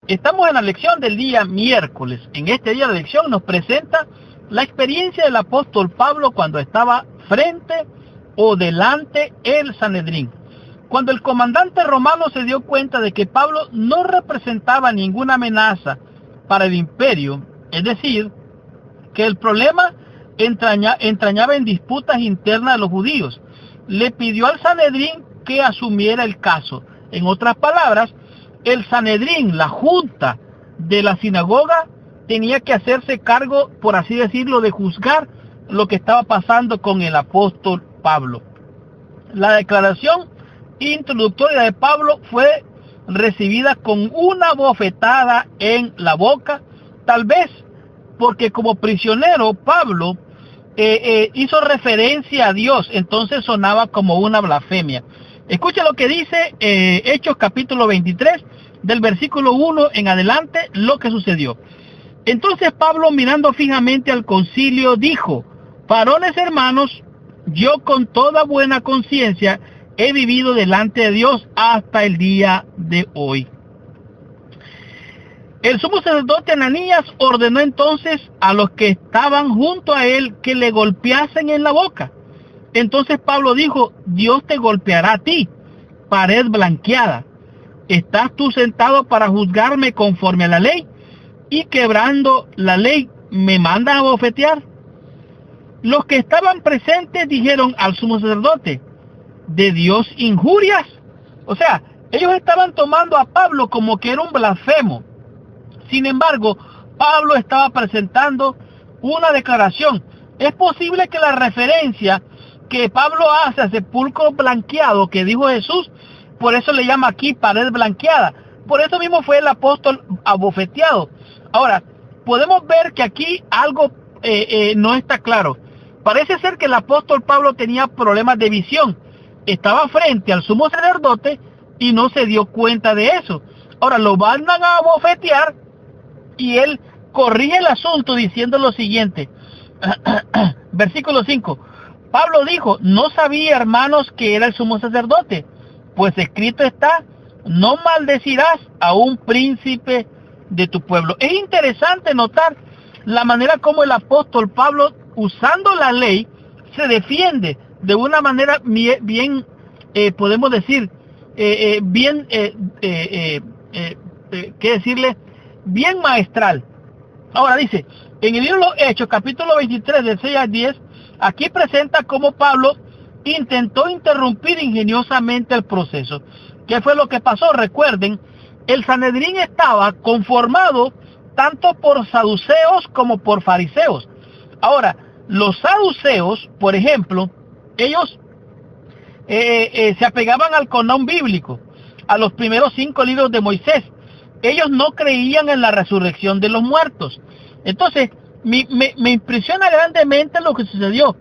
Estamos en la lección del día miércoles. En este día la lección nos presenta la experiencia del apóstol Pablo cuando estaba frente o delante el Sanedrín. Cuando el comandante romano se dio cuenta de que Pablo no representaba ninguna amenaza para el imperio, es decir, que el problema entrañaba en disputas internas de los judíos, le pidió al Sanedrín que asumiera el caso. En otras palabras, el Sanedrín, la junta de la sinagoga, tenía que hacerse cargo, por así decirlo, de juzgar lo que estaba pasando con el apóstol Pablo. La declaración introductoria de Pablo fue recibida con una bofetada en la boca, tal vez porque como prisionero Pablo hizo referencia a Dios, entonces sonaba como una blasfemia. Escucha lo que dice Hechos capítulo 23, del versículo 1 en adelante, lo que sucedió. Entonces Pablo, mirando fijamente al concilio, dijo: varones hermanos, yo con toda buena conciencia he vivido delante de Dios hasta el día de hoy. El sumo sacerdote Ananías ordenó entonces a los que estaban junto a él que le golpeasen en la boca. Entonces Pablo dijo: Dios te golpeará a ti, pared blanqueada. ¿Estás tú sentado para juzgarme conforme a la ley? Y quebrando la ley, ¿me mandas a bofetear? Los que estaban presentes dijeron al sumo sacerdote: ¿de Dios injurias? O sea, ellos estaban tomando a Pablo como que era un blasfemo. Sin embargo, Pablo estaba presentando una declaración. Es posible que la referencia que Pablo hace a sepulcro blanqueado que dijo Jesús, por eso le llama aquí pared blanqueada. Por eso mismo fue el apóstol abofeteado. Ahora, podemos ver que aquí algo no está claro. Parece ser que el apóstol Pablo tenía problemas de visión. Estaba frente al sumo sacerdote y no se dio cuenta de eso. Ahora lo mandan a abofetear y él corrige el asunto diciendo lo siguiente. Versículo 5. Pablo dijo: no sabía, hermanos, que era el sumo sacerdote, pues escrito está: no maldecirás a un príncipe de tu pueblo. Es interesante notar la manera como el apóstol Pablo, usando la ley, se defiende de una manera bien, podemos decir, bien, ¿qué decirle? Bien maestral. Ahora dice, en el libro de los Hechos, capítulo 23, del 6 al 10, aquí presenta cómo Pablo intentó interrumpir ingeniosamente el proceso. ¿Qué fue lo que pasó? Recuerden, el Sanedrín estaba conformado tanto por saduceos como por fariseos. Ahora, los saduceos, por ejemplo, ellos se apegaban al Corán bíblico, a los primeros 5 libros de Moisés. Ellos no creían en la resurrección de los muertos. Entonces, me impresiona grandemente lo que sucedió.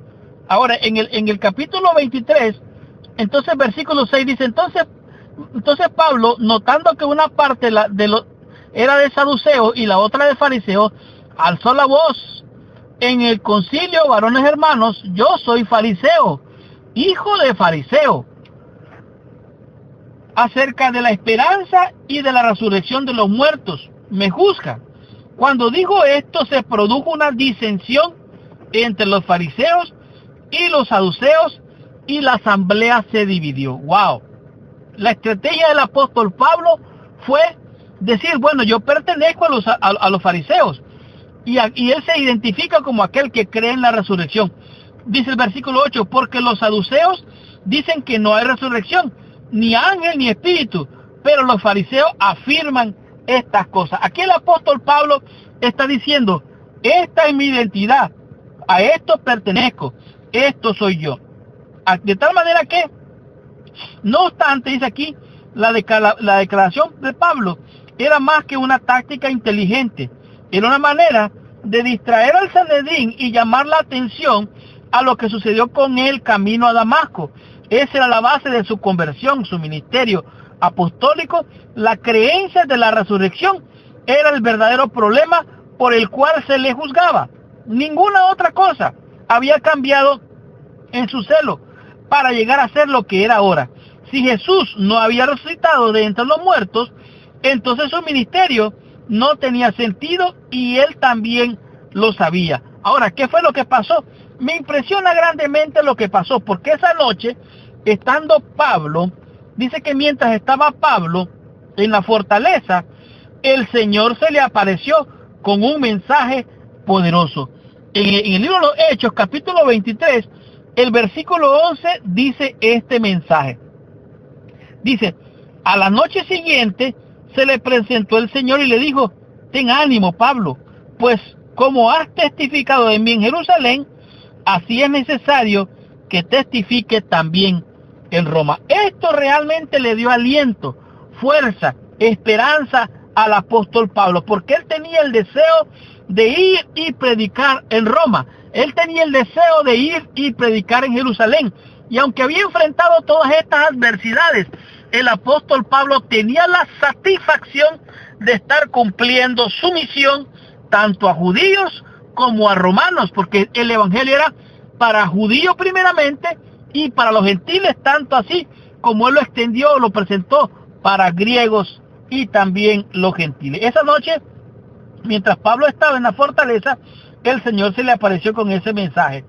Ahora, en el capítulo 23, entonces versículo 6 dice, entonces Pablo, notando que una parte era de saduceos y la otra de fariseos, alzó la voz en el concilio: varones hermanos, yo soy fariseo, hijo de fariseo, acerca de la esperanza y de la resurrección de los muertos, me juzga. Cuando dijo esto, se produjo una disensión entre los fariseos y los saduceos, y la asamblea se dividió. ¡Wow! La estrategia del apóstol Pablo fue decir, bueno, yo pertenezco a los fariseos, y él se identifica como aquel que cree en la resurrección. Dice el versículo 8, porque los saduceos dicen que no hay resurrección, ni ángel ni espíritu, pero los fariseos afirman estas cosas. Aquí el apóstol Pablo está diciendo, esta es mi identidad, a esto pertenezco, esto soy yo. De tal manera que, no obstante, dice aquí, la declaración de Pablo era más que una táctica inteligente, era una manera de distraer al Sanedrín y llamar la atención a lo que sucedió con él camino a Damasco. Esa era la base de su conversión, su ministerio apostólico. La creencia de la resurrección era el verdadero problema por el cual se le juzgaba. Ninguna otra cosa había cambiado en su celo para llegar a ser lo que era ahora. Si Jesús no había resucitado de entre los muertos, entonces su ministerio no tenía sentido y él también lo sabía. Ahora, ¿qué fue lo que pasó? Me impresiona grandemente lo que pasó, porque esa noche, estando Pablo, dice que mientras estaba Pablo en la fortaleza, el Señor se le apareció con un mensaje poderoso. En el libro de los Hechos, capítulo 23, el versículo 11 dice este mensaje. Dice, a la noche siguiente se le presentó el Señor y le dijo, ten ánimo, Pablo, pues como has testificado de mí en Jerusalén, así es necesario que testifique también en Roma. Esto realmente le dio aliento, fuerza, esperanza al apóstol Pablo, porque él tenía el deseo de ir y predicar en Roma. Él tenía el deseo de ir y predicar en Jerusalén. Y aunque había enfrentado todas estas adversidades, el apóstol Pablo tenía la satisfacción de estar cumpliendo su misión tanto a judíos como a romanos, porque el evangelio era para judíos primeramente y para los gentiles, tanto así como él lo extendió, lo presentó para griegos y también los gentiles. Esa noche, mientras Pablo estaba en la fortaleza, el Señor se le apareció con ese mensaje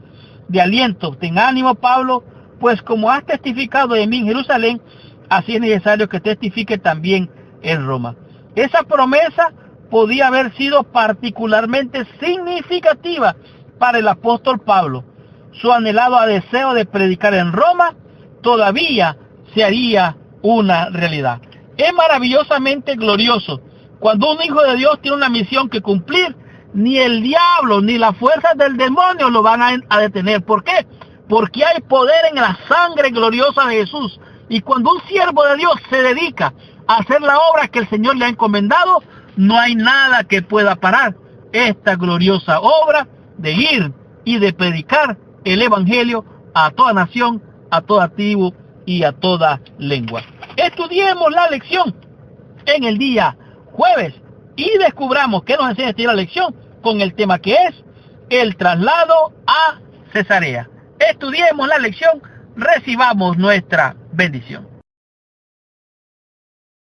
de aliento. Ten ánimo, Pablo, pues como has testificado de mí en Jerusalén, así es necesario que testifique también en Roma. Esa promesa podía haber sido particularmente significativa para el apóstol Pablo. Su anhelado deseo de predicar en Roma todavía se haría una realidad. Es maravillosamente glorioso cuando un hijo de Dios tiene una misión que cumplir. Ni el diablo ni las fuerzas del demonio lo van a detener. ¿Por qué? Porque hay poder en la sangre gloriosa de Jesús. Y cuando un siervo de Dios se dedica a hacer la obra que el Señor le ha encomendado, no hay nada que pueda parar esta gloriosa obra de ir y de predicar el evangelio a toda nación, a toda tribu y a toda lengua. Estudiemos la lección en el día jueves y descubramos qué nos enseña esta lección con el tema que es el traslado a Cesarea. Estudiemos la lección, recibamos nuestra bendición.